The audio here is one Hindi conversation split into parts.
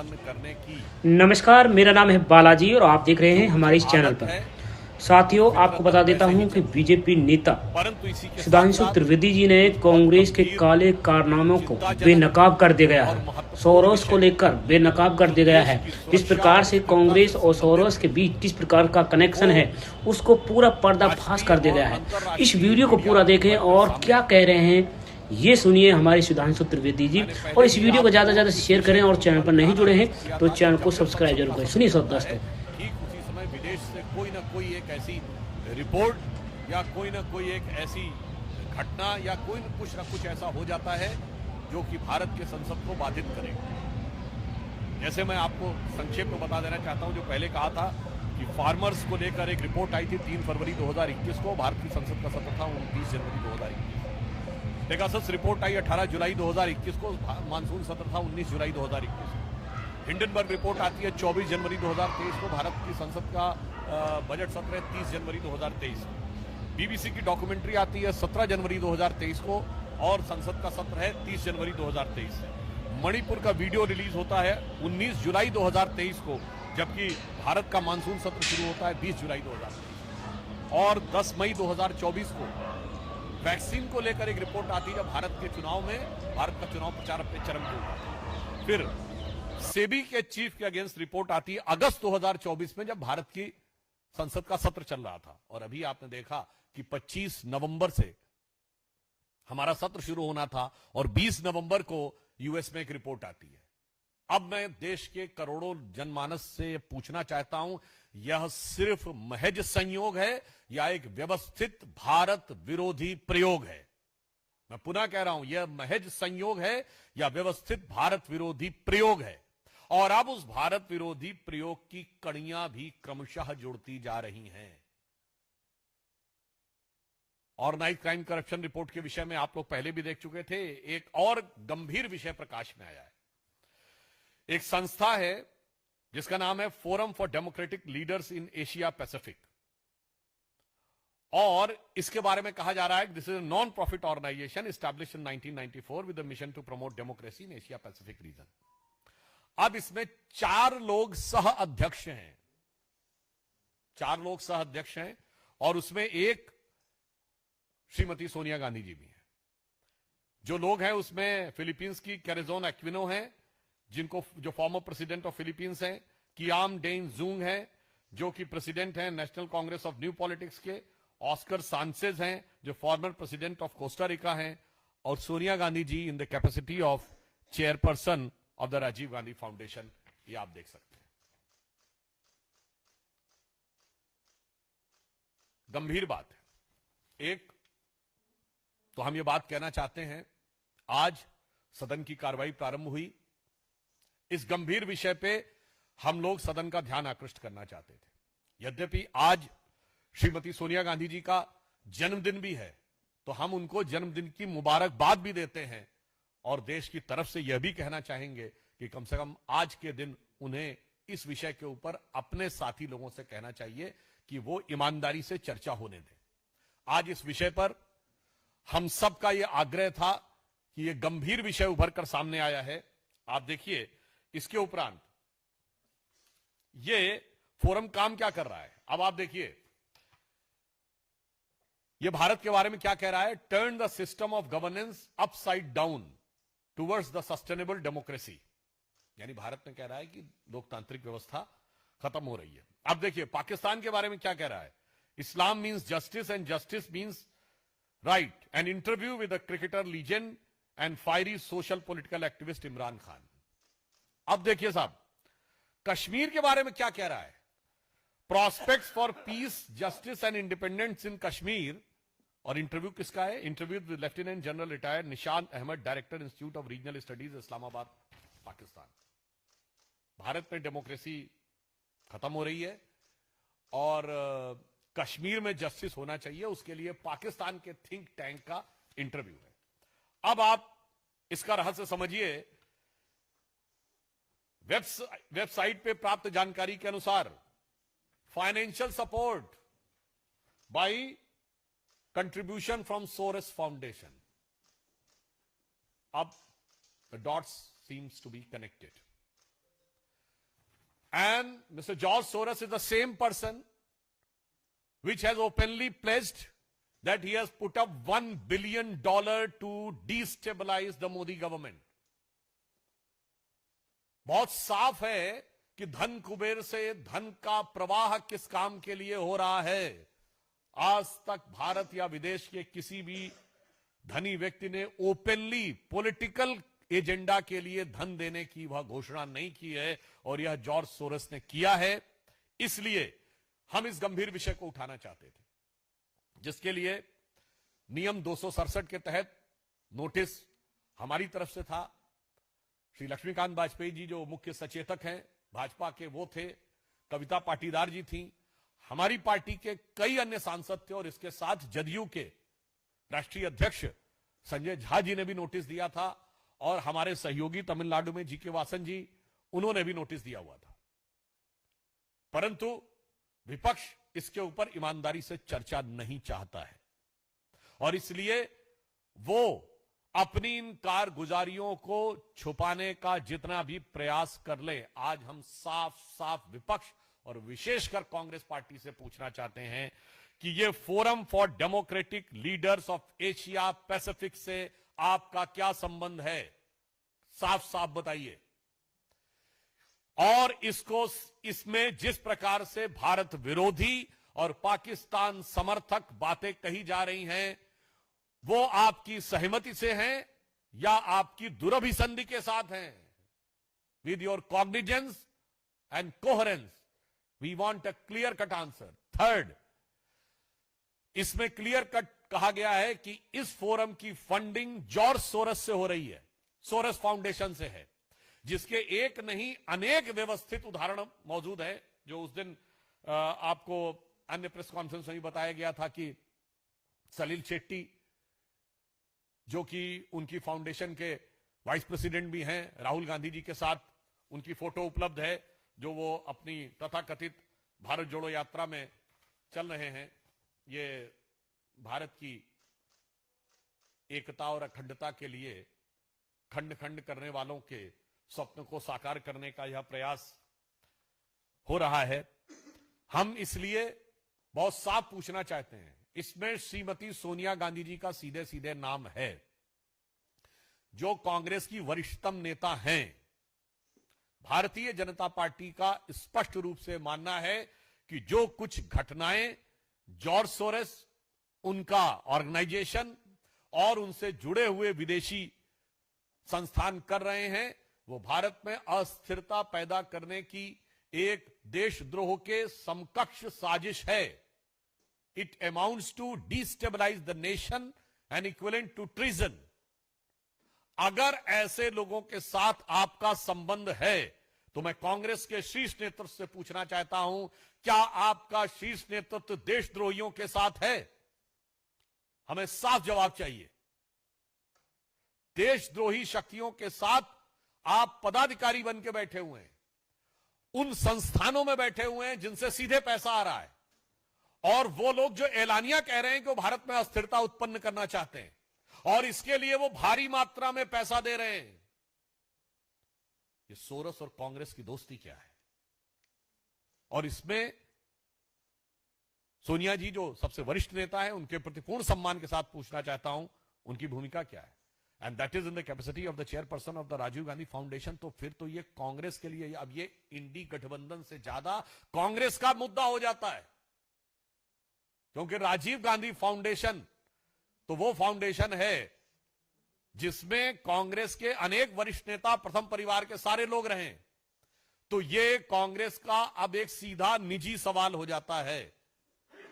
संपन्न करने की। नमस्कार, मेरा नाम है बालाजी और आप देख रहे हैं हमारे इस चैनल पर। साथियों, आपको बता देता हूं कि बीजेपी नेता परंतु इसी के साथ सुधांशु साथ त्रिवेदी जी ने कुछ बहुत कांग्रेस के गंभीर, काले कारनामों को चिंताजनक बेनकाब कर दिया गया और है। महत्वपूर्ण सोरोस को विषय लेकर बेनकाब कर जो दिया गया देश है। की जिस सुरक्षा प्रकार और से स्थिरता कांग्रेस से और संबंधित सोरोस है, के बीच किस प्रकार का कनेक्शन वो है, उसको पूरा पर्दाफाश राष्ट्रीय कर दिया और गया है। इस अंतर्राष्ट्रीय वीडियो को मीडिया पूरा में देखें उभर कर और सामने क्या आया। कह रहे हैं ये सुनिए हमारे सुधांशु त्रिवेदी जी। मैंने और पहले इस ही वीडियो को ज़्यादा से आपको ज़्यादा इस शेयर विषय करें और के चैनल ऊपर पर नहीं ध्यान जुड़े हैं आकृष्ट किया तो था कि चैनल जब को जब सब्सक्राइब संसद जरूर का करें। सत्र सुनिए चलता दोस्तों। है, ठीक उसी समय विदेश से कोई ना कोई एक ऐसी रिपोर्ट या कोई ना कोई एक ऐसी घटना या कोई कुछ ना कुछ ऐसा हो जाता है जो कि भारत के संसद को बाधित करे। जैसे मैं आपको संक्षेप में बता देना चाहता हूं, जो पहले कहा था कि फार्मर्स को लेकर एक रिपोर्ट आई थी 3 फरवरी 2021 को, भारत की संसद का सत्र था 29 जनवरी 2021। पेगासस रिपोर्ट आई 18 जुलाई 2021 को, मानसून सत्र था 19 जुलाई 2021 को। हिंडनबर्ग रिपोर्ट आती है 24 जनवरी 2023 को, भारत की संसद का बजट सत्र है 30 जनवरी 2023 को। बीबीसी की डॉक्यूमेंट्री आती है 17 जनवरी 2023 को और संसद का सत्र है 30 जनवरी 2023 से। मणिपुर का वीडियो रिलीज होता है 19 जुलाई 2023 को, जबकि भारत का मानसून सत्र शुरू होता है 20 जुलाई 2023 और 10 मई 2024 को वैक्सीन को लेकर एक रिपोर्ट आती है। भारत के चुनाव में भारत का चुनाव प्रचार अपने चरम पे उठा। फिर सेबी के चीफ के अगेंस्ट रिपोर्ट आती है अगस्त 2024 में, जब भारत की संसद का सत्र चल रहा था। और अभी आपने देखा कि 25 नवंबर से हमारा सत्र शुरू होना था और 20 नवंबर को यूएस में एक रिपोर्ट आती है। अब मैं देश के करोड़ों जनमानस से पूछना चाहता हूं, यह सिर्फ महज संयोग है या एक व्यवस्थित भारत विरोधी प्रयोग है? मैं पुनः कह रहा हूं, यह महज संयोग है या व्यवस्थित भारत विरोधी प्रयोग है? और अब उस भारत विरोधी प्रयोग की कड़ियां भी क्रमशः जुड़ती जा रही हैं। ऑर्गेनाइज्ड क्राइम करप्शन रिपोर्ट के विषय में आप लोग पहले भी देख चुके थे। एक और गंभीर विषय प्रकाश में आया है। एक संस्था है जिसका नाम है forum for democratic leaders in Asia Pacific, और इसके बारे में कहा जा रहा है कि this is a non profit organisation established in 1994 with the mission to promote democracy in Asia Pacific region. अब इसमें 4 लोग सह अध्यक्ष हैं, 4 लोग सह अध्यक्ष हैं और उसमें एक श्रीमती सोनिया गांधी जी भी हैं। जो लोग हैं उसमें फिलीपींस की कैरेजोन एक्विनो हैं, जिनको जो फॉर्मर प्रेसिडेंट ऑफ फिलीपींस हैं, कियाम डेन जूंग हैं जो कि प्रेसिडेंट हैं national congress of new politics के, ऑस्कर सांचेज हैं जो former president of Costa Rica हैं, और Sonia Gandhi ji in the capacity of chairperson of the Rajiv Gandhi foundation. ये आप देख सकते हैं। गंभीर बात है। एक तो हम ये बात कहना चाहते हैं, आज सदन की कार्रवाई प्रारंभ हुई। इस गंभीर विषय पे हम लोग सदन का ध्यान आकृष्ट करना चाहते थे। यद्यपि आज श्रीमती सोनिया गांधी जी का जन्मदिन भी है, तो हम उनको जन्मदिन की मुबारकबाद भी देते हैं और देश की तरफ से यह भी कहना चाहेंगे कि कम से कम आज के दिन उन्हें इस विषय के ऊपर अपने साथी लोगों से कहना चाहिए कि वो ईमानदारी से चर्चा होने दें। आज इस विषय पर हम सबका यह आग्रह था कि यह गंभीर विषय उभर कर सामने आया है। आप देखिए, इसके उपरांत ये फोरम काम क्या कर रहा है। अब आप देखिए, ये भारत के बारे में क्या कह रहा है, turn the system of governance upside down towards the sustainable democracy. यानी भारत में कह रहा है कि लोकतांत्रिक व्यवस्था खत्म हो रही है। अब देखिए, पाकिस्तान के बारे में क्या कह रहा है, Islam means justice and justice means right, an interview with the cricketer legend and fiery social political activist Imran Khan. अब देखिए साहब, कश्मीर के बारे में क्या कह रहा है, prospects for peace justice and independence in Kashmir. और इंटरव्यू किसका है, interview with lieutenant general retired Nishan Ahmad, director institute of regional studies Islamabad, Pakistan. Bharat में डेमोक्रेसी खत्म हो रही है और कश्मीर में जस्टिस होना चाहिए, उसके लिए पाकिस्तान के थिंक टैंक का इंटरव्यू है। अब आप इसका रहस्य समझिए। वेबसाइट पे प्राप्त जानकारी के अनुसार financial support by contribution from Soros foundation. अब the dots seems to be connected. And Mr. George Soros is the same person which has openly pledged that he has put up $1 billion to destabilize the Modi government. बहुत साफ है कि धन कुबेर से धन का प्रवाह किस काम के लिए हो रहा है। आज तक भारत या विदेश के किसी भी धनी व्यक्ति ने ओपनली पॉलिटिकल एजेंडा के लिए धन देने की वह घोषणा नहीं की है, और यह जॉर्ज सोरस ने किया है। इसलिए हम इस गंभीर विषय को उठाना चाहते थे, जिसके लिए नियम 267 के तहत नोटिस हमारी तरफ से था। श्री लक्ष्मीकांत वाजपेयी जी जो मुख्य सचेतक हैं भाजपा के, वो थे। कविता पाटीदार जी थी। हमारी पार्टी के कई अन्य सांसद थे, और इसके साथ जदयू के राष्ट्रीय अध्यक्ष संजय झा जी ने भी नोटिस दिया था, और हमारे सहयोगी तमिलनाडु में जीके वासन जी, उन्होंने भी नोटिस दिया हुआ था। परंतु विपक्ष इसके ऊपर ईमानदारी से चर्चा नहीं चाहता है, और इसलिए वो अपनी इन कारगुजारियों को छुपाने का जितना भी प्रयास कर ले, आज हम साफ साफ विपक्ष और विशेषकर कांग्रेस पार्टी से पूछना चाहते हैं कि ये forum for democratic leaders of Asia Pacific से आपका क्या संबंध है? साफ साफ बताइए। और इसमें जिस प्रकार से भारत विरोधी और पाकिस्तान समर्थक बातें कही जा रही हैं, वो आपकी सहमति से हैं या आपकी दुरभिसंधि के साथ हैं? With your cognizance and coherence we want a clear cut answer. Third, इसमें क्लियर कट कहा गया है कि इस फोरम की फंडिंग जॉर्ज सोरस से हो रही है, सोरस फाउंडेशन से है, जिसके एक नहीं अनेक व्यवस्थित उदाहरण मौजूद है। जो उस दिन आपको अन्य प्रेस कॉन्फ्रेंस में भी बताया गया था कि सलील शेट्टी, जो कि उनकी फाउंडेशन के वाइस प्रेसिडेंट भी हैं, राहुल गांधी जी के साथ उनकी फोटो उपलब्ध है, जो वो अपनी तथाकथित भारत जोड़ो यात्रा में चल रहे हैं। ये भारत की एकता और अखंडता के लिए खंड खंड करने वालों के स्वप्न को साकार करने का यह प्रयास हो रहा है। हम इसलिए बहुत साफ पूछना चाहते हैं, इसमें श्रीमती सोनिया गांधी जी का सीधे सीधे नाम है, जो कांग्रेस की वरिष्ठतम नेता हैं। भारतीय जनता पार्टी का स्पष्ट रूप से मानना है कि जो कुछ घटनाएं जॉर्ज सोरेस, उनका ऑर्गेनाइजेशन और उनसे जुड़े हुए विदेशी संस्थान कर रहे हैं, वो भारत में अस्थिरता पैदा करने की एक देशद्रोह के समकक्ष साजिश है। It amounts to destabilize the nation and equivalent to treason. अगर ऐसे लोगों के साथ आपका संबंध है, तो मैं कांग्रेस के शीर्ष नेतृत्व से पूछना चाहता हूं, क्या आपका शीर्ष नेतृत्व देशद्रोहियों के साथ है? हमें साफ जवाब चाहिए। देशद्रोही शक्तियों के साथ आप पदाधिकारी बन के बैठे हुए हैं, उन संस्थानों में बैठे हुए हैं जिनसे सीधे पैसा आ रहा है, और वो लोग जो एलानिया कह रहे हैं कि वो भारत में अस्थिरता उत्पन्न करना चाहते हैं, और इसके लिए वो भारी मात्रा में पैसा दे रहे हैं। ये सोरस और कांग्रेस की दोस्ती क्या है? और इसमें सोनिया जी जो सबसे वरिष्ठ नेता है, उनके प्रति पूर्ण सम्मान के साथ पूछना चाहता हूं, उनकी भूमिका क्या है? And that is in the capacity of the chairperson of the Rajiv Gandhi foundation. तो फिर तो ये कांग्रेस के लिए, अब ये इंडी गठबंधन से ज्यादा कांग्रेस का मुद्दा हो जाता है, क्योंकि राजीव गांधी फाउंडेशन तो वो फाउंडेशन है जिसमें कांग्रेस के अनेक वरिष्ठ नेता, प्रथम परिवार के सारे लोग रहे। तो ये कांग्रेस का अब एक सीधा निजी सवाल हो जाता है।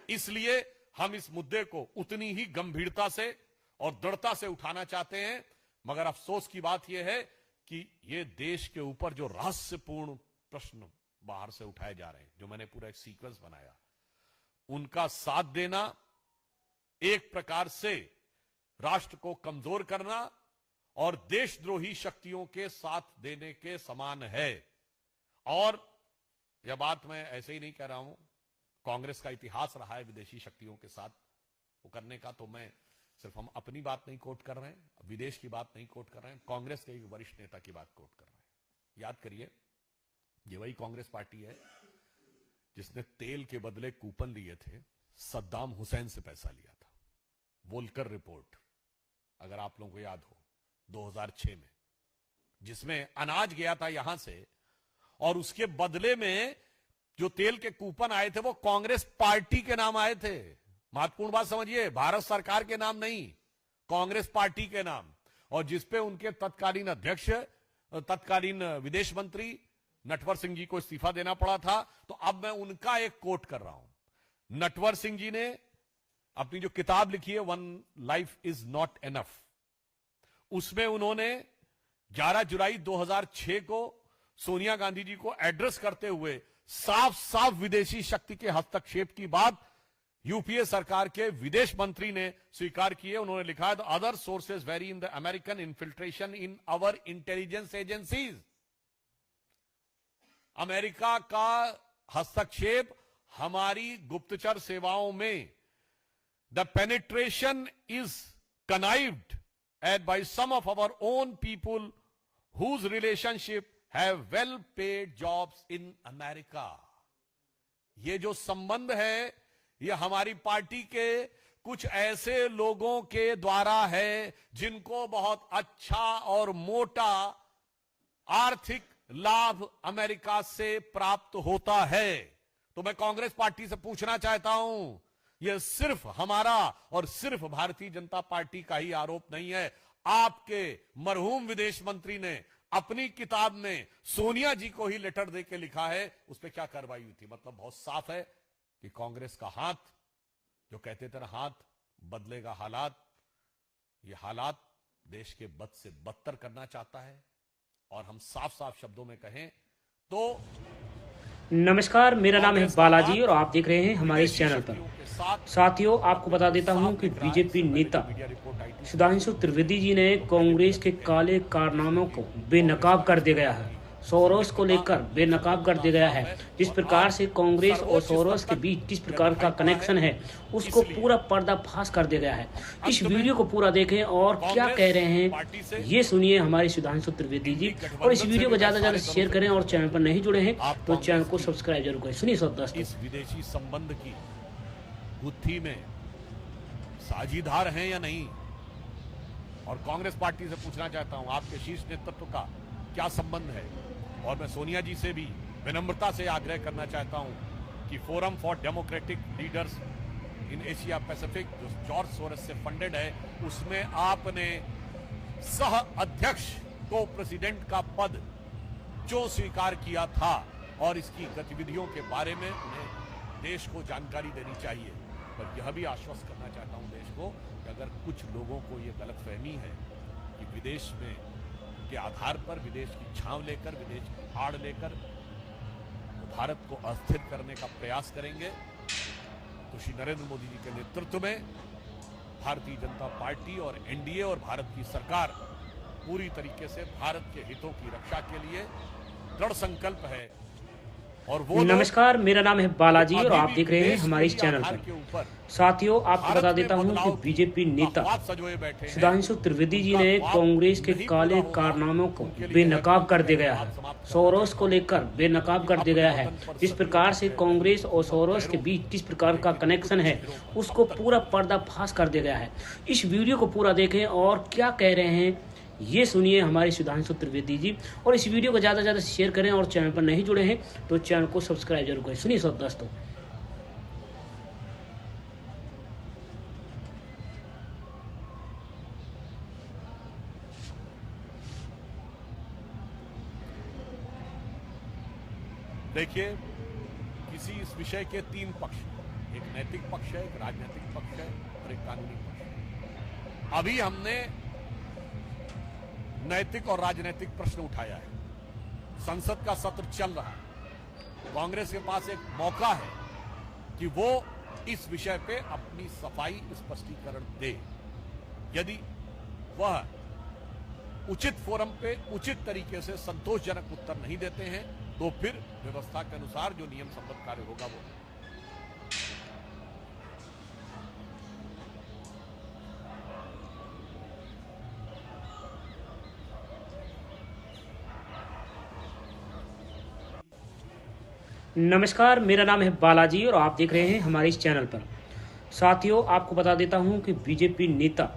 इसलिए हम इस मुद्दे को उतनी ही गंभीरता से और दृढ़ता से उठाना चाहते हैं। मगर अफसोस की बात यह है कि ये देश के ऊपर जो रहस्यपूर्ण प्रश्न बाहर से उठाए जा रहे हैं, जो मैंने पूरा एक सीक्वेंस बनाया, उनका साथ देना एक प्रकार से राष्ट्र को कमजोर करना और देशद्रोही शक्तियों के साथ देने के समान है। और यह बात मैं ऐसे ही नहीं कह रहा हूं, कांग्रेस का इतिहास रहा है विदेशी शक्तियों के साथ वो करने का। तो मैं सिर्फ, हम अपनी बात नहीं कोट कर रहे हैं, विदेश की बात नहीं कोट कर रहे हैं, कांग्रेस के एक वरिष्ठ नेता की बात कोट कर रहे हैं। याद करिए, ये वही कांग्रेस पार्टी है जिसने तेल के बदले कूपन लिए थे, सद्दाम हुसैन से पैसा लिया था। वोल्कर रिपोर्ट, अगर आप लोगों को याद हो, 2006 में, जिसमें अनाज गया था यहां से, और उसके बदले में जो तेल के कूपन आए थे वो कांग्रेस पार्टी के नाम आए थे। महत्वपूर्ण बात समझिए, भारत सरकार के नाम नहीं, कांग्रेस पार्टी के नाम, और जिसपे उनके तत्कालीन अध्यक्ष, तत्कालीन विदेश मंत्री नटवर सिंह जी को इस्तीफा देना पड़ा था। तो अब मैं उनका एक कोट कर रहा हूं। नटवर सिंह जी ने अपनी जो किताब लिखी है, one life is not enough, उसमें उन्होंने 11 जुलाई 2006 को सोनिया गांधी जी को एड्रेस करते हुए साफ साफ विदेशी शक्ति के हस्तक्षेप की बात यूपीए सरकार के विदेश मंत्री ने स्वीकार की है। उन्होंने लिखा है, the other sources very in the American infiltration in our intelligence agencies. America का हस्तक्षेप हमारी गुप्तचर सेवाओं में, the penetration is connived at by some of our own people whose relationship have well paid jobs in America. ये जो संबंध है ये हमारी पार्टी के कुछ ऐसे लोगों के द्वारा है जिनको बहुत अच्छा और मोटा आर्थिक लाभ अमेरिका से प्राप्त होता है। तो मैं कांग्रेस पार्टी से पूछना चाहता हूं, यह सिर्फ हमारा और सिर्फ भारतीय जनता पार्टी का ही आरोप नहीं है। आपके मरहूम विदेश मंत्री ने अपनी किताब में सोनिया जी को ही लेटर देके लिखा है, उस पर क्या कार्रवाई हुई थी। मतलब बहुत साफ है कि कांग्रेस का हाथ, जो कहते थे ना हाथ बदलेगा हालात, ये हालात देश के बद से बदतर करना चाहता है। और हम साफ साफ शब्दों में कहें तो नमस्कार, मेरा नाम है बालाजी और आप देख रहे हैं हमारे इस चैनल पर। साथियों, आपको बता देता हूं कि बीजेपी नेता सुधांशु त्रिवेदी जी ने कांग्रेस के काले कारनामों को बेनकाब कर दिया गया है। सोरोस को लेकर बेनकाब कर दिया गया है। जिस प्रकार से कांग्रेस और सोरोस के बीच किस प्रकार का कनेक्शन है उसको पूरा पर्दाफाश कर दिया गया है। इस वीडियो को पूरा देखें और क्या कह रहे हैं ये सुनिए हमारे सुधांशु त्रिवेदी जी। और इस वीडियो को ज्यादा से ज्यादा शेयर करें और चैनल पर नहीं जुड़े हैं तो चैनल को सब्सक्राइब जरूर करें। सुनिए सब दोस्तों। इस विदेशी संबंध की गुत्थी में साझीदार हैं या नहीं, और कांग्रेस पार्टी से पूछना चाहता हूं आपके शीर्ष नेतृत्व का क्या संबंध है। और मैं सोनिया जी से भी विनम्रता से आग्रह करना चाहता हूं कि forum for democratic leaders in Asia Pacific, जो जॉर्ज सोरोस से फंडेड है, उसमें आपने सह अध्यक्ष को प्रेसिडेंट का पद जो स्वीकार किया था, और इसकी गतिविधियों के बारे में उन्हें देश को जानकारी देनी चाहिए। पर यह भी आश्वस्त करना चाहता हूं देश को कि अगर कुछ लोगों को यह गलतफहमी है कि विदेश में के आधार पर, विदेश की छांव लेकर, विदेश की आड़ लेकर भारत को अस्थिर करने का प्रयास करेंगे, तो श्री नरेंद्र मोदी जी के नेतृत्व में भारतीय जनता पार्टी और एनडीए और भारत की सरकार पूरी तरीके से भारत के हितों की रक्षा के लिए दृढ़ संकल्प है। और वो नमस्कार, मेरा नाम है बालाजी और आप देख रहे हैं हमारे इस चैनल पर। साथियों, आपको बता देता हूं कि बीजेपी नेता सुधांशु त्रिवेदी जी ने कांग्रेस के काले कारनामों को बेनकाब कर दिया गया है। सोरोस को लेकर बेनकाब कर दिया गया है। जिस प्रकार से कांग्रेस और सोरोस के बीच किस प्रकार का कनेक्शन है उसको पूरा पर्दाफाश कर दिया गया है। इस वीडियो को पूरा देखें और क्या कह रहे हैं ये सुनिए हमारे सुधांशु त्रिवेदी जी। और इस वीडियो को ज़्यादा से ज़्यादा शेयर करें और चैनल पर नहीं जुड़े हैं तो चैनल को सब्सक्राइब जरूर करें। सुनिए सब दोस्तों। देखिए, किसी इस विषय के तीन पक्ष, एक नैतिक पक्ष है, एक राजनीतिक पक्ष है और एक कानूनी पक्ष है। अभी हमने नैतिक और राजनीतिक प्रश्न उठाया है। संसद का सत्र चल रहा है, कांग्रेस के पास एक मौका है कि वो इस विषय पे अपनी सफाई स्पष्टीकरण दे। यदि वह उचित फोरम पे उचित तरीके से संतोषजनक उत्तर नहीं देते हैं तो फिर व्यवस्था के अनुसार जो नियम संबद्ध कार्य होगा वो। नमस्कार, मेरा नाम है बालाजी और आप देख रहे हैं हमारे इस चैनल पर। साथियों, आपको बता देता हूं कि बीजेपी नेता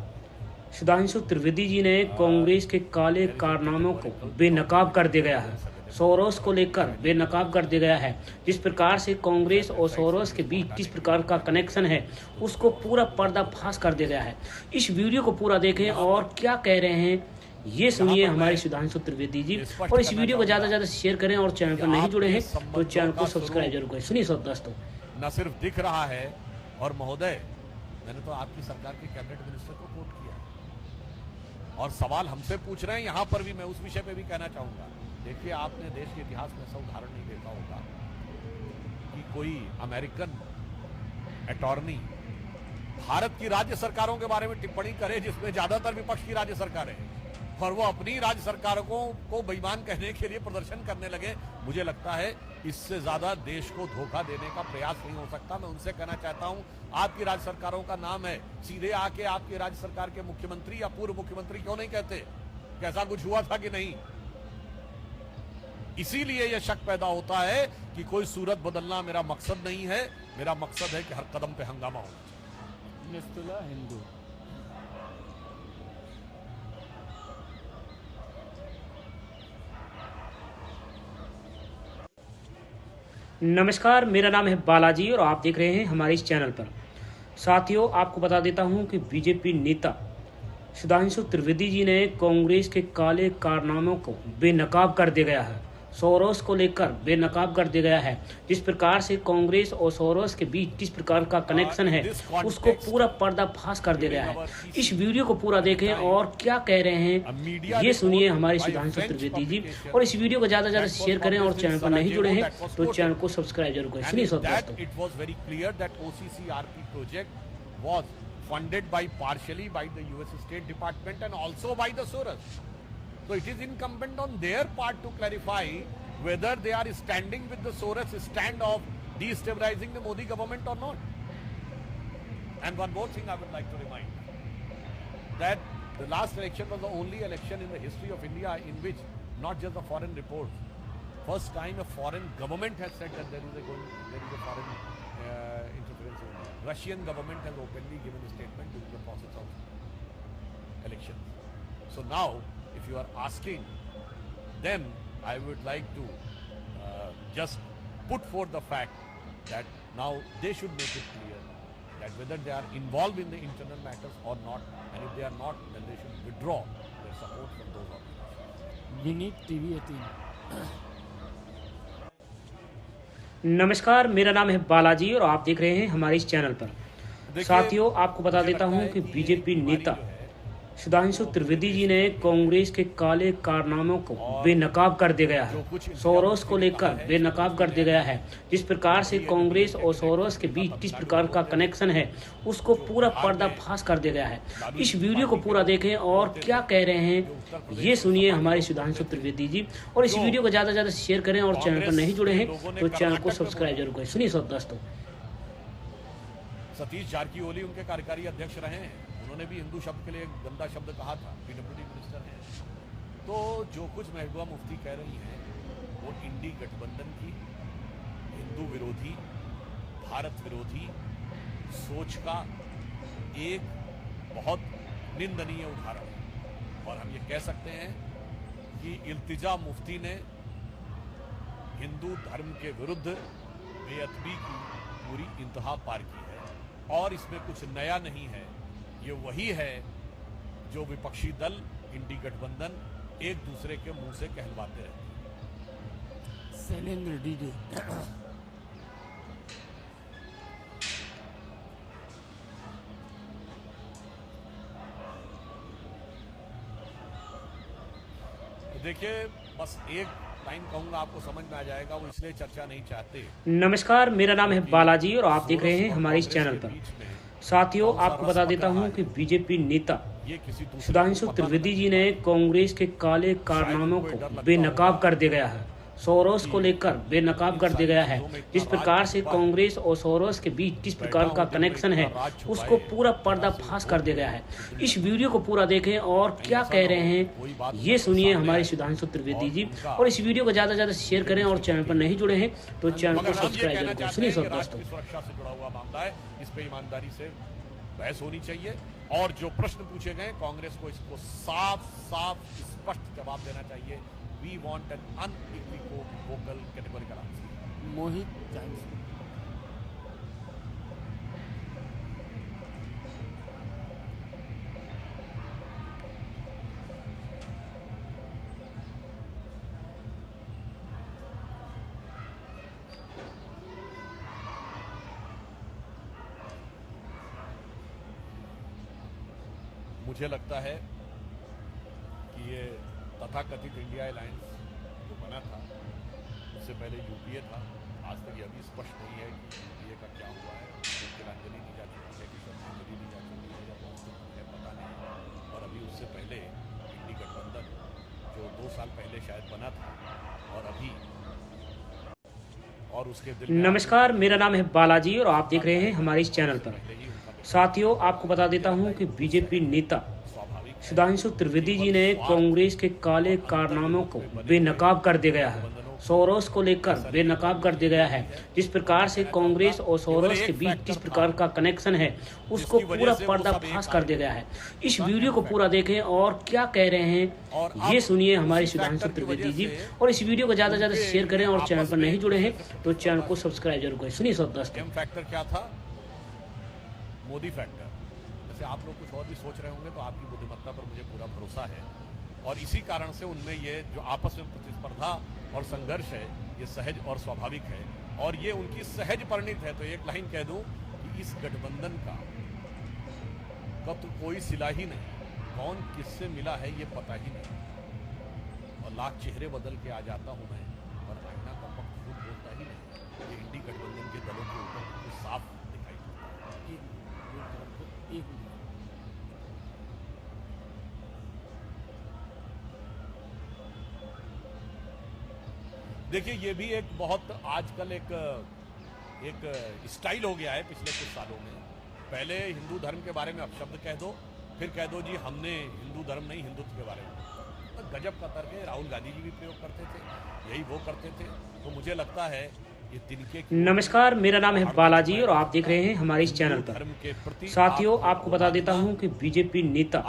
सुधांशु त्रिवेदी जी ने कांग्रेस के काले कारनामों को बेनकाब कर दिया गया है। सोरोस को लेकर बेनकाब कर दिया गया है। जिस प्रकार से कांग्रेस और सोरोस के बीच जिस प्रकार का कनेक्शन है उसको पूरा पर्दाफाश कर दिया गया है। इस वीडियो को पूरा देखें और क्या कह रहे हैं ये सुनिए हमारे सुधांशु त्रिवेदी जी, और इस वीडियो को ज्यादा से ज्यादा शेयर करें और चैनल पर नहीं जुड़े हैं तो चैनल को सब्सक्राइब जरूर करें। सुनिए सब दोस्तों। न सिर्फ दिख रहा है, और महोदय, मैंने तो आपकी सरकार के कैबिनेट मिनिस्टर को कोट किया और सवाल हमसे पूछ रहे हैं। यहां पर भी मैं उस विषय पे भी कहना चाहूंगा। देखिए, आपने देश के इतिहास में ऐसा उदाहरण नहीं देखा होगा कि कोई अमेरिकन अटॉर्नी भारत की राज्य सरकारों के बारे में टिप्पणी करे जिसमें ज्यादातर विपक्ष की राज्य सरकारें हैं, और वो अपनी राज्य सरकारों को बेईमान कहने के लिए प्रदर्शन करने लगे। मुझे लगता है इससे ज्यादा देश को धोखा देने का प्रयास नहीं हो सकता। मैं उनसे कहना चाहता हूं, आपकी राज्य सरकारों का नाम है, सीधे आके आपकी राज्य सरकार के मुख्यमंत्री या पूर्व मुख्यमंत्री क्यों नहीं कहते कैसा कुछ हुआ था कि नहीं। इसीलिए यह शक पैदा होता है कि कोई सूरत बदलना मेरा मकसद नहीं है। मेरा मकसद है कि हर कदम पे हंगामा होना चाहिए। हिंदू नमस्कार, मेरा नाम है बालाजी और आप देख रहे हैं हमारे इस चैनल पर। साथियों, आपको बता देता हूं कि बीजेपी नेता सुधांशु त्रिवेदी जी ने कांग्रेस के काले कारनामों को बेनकाब कर दिया गया है। सोरोस को लेकर बेनकाब कर दिया गया है। जिस प्रकार से कांग्रेस और सोरोस के बीच जिस प्रकार का कनेक्शन है उसको पूरा पर्दाफाश कर दिया गया है। इस वीडियो को पूरा देखें और क्या कह रहे हैं ये सुनिए हमारे सुधांशु त्रिवेदी जी, और इस वीडियो को ज्यादा से ज्यादा शेयर करें और चैनल पर नहीं जुड़े हैं तो चैनल को सब्सक्राइब जरूर करें। सुनिए सब दोस्तों। It was very clear that OCCRP project was funded partially by the US State Department and also by the Soros. So it is incumbent on their part to clarify whether they are standing with the Soros stand of destabilizing the Modi government or not. And one more thing I would like to remind, that the last election was the only election in the history of India in which not just the foreign reports, first time a foreign government has said that there is a foreign interference in India. Russian government has openly given a statement during the process of election. So now, if you are asking, then I would like to just put forth the fact that now they should make it clear that whether they are involved in the internal matters or not, and if they are not, then they should withdraw their support from those organizations. We need TV 18. नमस्कार, मेरा नाम है बालाजी और आप देख रहे हैं हमारे इस चैनल पर। साथियों, आपको बता देता हूं कि बीजेपी नेता सुधांशु त्रिवेदी जी ने कांग्रेस के काले कारनामों को बेनकाब कर दिया गया है। सोरोस को लेकर बेनकाब कर दिया गया है। जिस प्रकार से कांग्रेस और सोरोस के बीच जिस प्रकार का कनेक्शन है उसको पूरा पर्दाफाश कर दिया गया है। इस वीडियो को पूरा देखें और क्या कह रहे हैं ये सुनिए हमारे सुधांशु त्रिवेदी जी, और इस वीडियो को ज्यादा से ज्यादा शेयर करें और चैनल पर नहीं जुड़े हैं तो चैनल को सब्सक्राइब जरूर करें। सुनिए सब दोस्तों। सतीश जारकीहोली उनके कार्यकारी अध्यक्ष रहे हैं। उन्होंने भी हिंदू शब्द के लिए एक गंदा शब्द कहा था। पीडब्ल्यूडी मिनिस्टर हैं। तो जो कुछ महबूबा मुफ्ती कह रही हैं वो इंडी गठबंधन की हिंदू विरोधी, भारत विरोधी सोच का एक बहुत निंदनीय उदाहरण है। और हम ये कह सकते हैं कि इल्तिजा मुफ्ती ने हिंदू धर्म के विरुद्ध बेअदबी की पूरी इंतहा पार की है, और इसमें कुछ नया नहीं है। ये वही है जो विपक्षी दल इंडी गठबंधन एक दूसरे के मुंह से कहलवाते रहते हैं। शैलेंद्र डीडी। देखिए, बस एक लाइन कहूंगा, आपको समझ में आ जाएगा, वो इसलिए चर्चा नहीं चाहते। नमस्कार, मेरा नाम है बालाजी और आप देख रहे हैं हमारे इस चैनल पर। साथियों, आपको बता देता हूं कि बीजेपी नेता सुधांशु त्रिवेदी जी ने कांग्रेस के काले कारनामों को बेनकाब कर दिया गया है। सोरोस को लेकर बेनकाब कर दिया गया है। जिस प्रकार से कांग्रेस और सोरोस के बीच किस प्रकार का कनेक्शन है उसको पूरा पर्दाफाश कर दिया गया है। इस वीडियो को पूरा देखें और क्या कह रहे हैं ये सुनिए हमारे सुधांशु त्रिवेदी जी, और इस वीडियो को ज्यादा से ज्यादा शेयर करें और चैनल पर नहीं जुड़े हैं तो चैनल को सब्सक्राइब करें। सुनिए सब दोस्तों। सुरक्षा से जुड़ा हुआ मामला है, इस पे ईमानदारी से बहस होनी चाहिए और जो प्रश्न पूछे गए कांग्रेस को इसको साफ साफ स्पष्ट जवाब देना चाहिए। We want an unequivocal categorical answer. Mohit joins. मुझे लगता है कि ये तथाकथित इंडिया अलायंस जो बना था उससे पहले यूपीए था। आज तक ये अभी स्पष्ट नहीं है कि यूपीए का क्या हुआ है, तिलांजलि दी जा चुकी है कि श्रद्धांजलि दी जा चुकी है या बहुत कुछ है पता नहीं। और अभी उससे पहले इंडी गठबंधन जो 2 साल पहले शायद बना था और अभी और उसके दिल में नमस्कार, मेरा नाम है बालाजी और आप देख रहे हैं हमारे इस चैनल पर। साथियों, आपको बता देता हूं कि बीजेपी नेता सुधांशु त्रिवेदी जी ने कांग्रेस के काले कारनामों को बेनकाब कर दिया गया है। सोरोस को लेकर बेनकाब कर दिया गया है। जिस प्रकार से कांग्रेस और सोरोस के बीच किस प्रकार का कनेक्शन है उसको पूरा पर्दाफाश कर दिया गया है। इस वीडियो को पूरा देखें और क्या कह रहे हैं ये सुनिए हमारे सुधांशु त्रिवेदी जी, और इस वीडियो को ज्यादा से ज्यादा शेयर करें और चैनल पर नहीं जुड़े हैं तो चैनल को सब्सक्राइब जरूर करें। सुनिए सब दोस्तों। फैक्टर क्या था? मोदी फैक्टर। जैसे आप लोग कुछ और भी सोच रहे होंगे तो आपकी बुद्धिमत्ता पर मुझे पूरा भरोसा है और इसी कारण से उनमें ये जो आपस में प्रतिस्पर्धा और संघर्ष है ये सहज और स्वाभाविक है और ये उनकी सहज परिणित है। तो एक लाइन कह दूं कि इस गठबंधन का तो कोई सिला ही नहीं, कौन किससे मिला है ये पता ही नहीं और लाख चेहरे बदल के आ जाता हूं मैं और आईना का वक्त खुद बोलता ही नहीं। ये इंडी गठबंधन के दलों के ऊपर कुछ साफ दिखाई देता है। देखिए ये भी एक बहुत आजकल एक स्टाइल हो गया है पिछले कुछ सालों में। पहले हिंदू धर्म के बारे में अपशब्द कह दो, फिर कह दो जी हमने हिंदू धर्म नहीं हिंदुत्व के बारे में। तो गजब का तर्क है। राहुल गांधी जी भी प्रयोग करते थे, यही वो करते थे। तो मुझे लगता है नमस्कार, मेरा नाम है बालाजी और आप देख रहे हैं हमारे इस चैनल पर। साथियों, आपको बता देता हूं कि बीजेपी नेता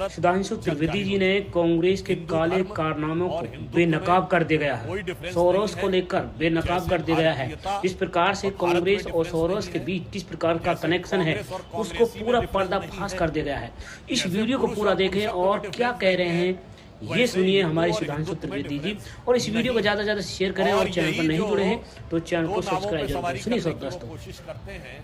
सुधांशु त्रिवेदी जी ने कांग्रेस के काले कारनामों को बेनकाब कर दिया गया है। सोरोस को लेकर बेनकाब कर दिया गया है। जिस प्रकार से कांग्रेस और सोरोस के बीच किस प्रकार का कनेक्शन है उसको पूरा पर्दाफाश कर दिया गया है। इस वीडियो को पूरा देखें और क्या कह रहे हैं ये सुनिए हमारे सुधांशु त्रिवेदी जी, और इस वीडियो को ज्यादा से ज्यादा शेयर करें और चैनल पर नहीं जुड़े हैं तो चैनल को सब्सक्राइब जरूर करें। सुनिए सब दोस्तों। कोशिश करते हैं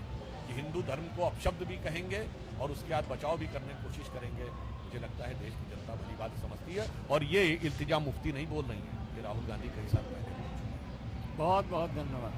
कि हिंदू धर्म को अपशब्द भी कहेंगे और उसके बाद बचाव भी करने की कोशिश करेंगे। मुझे लगता है देश की जनता बड़ी बात समझती है और ये इल्तिजा मुफ्ती नहीं बोल रही है, ये राहुल गांधी कई साल पहले। बहुत बहुत धन्यवाद।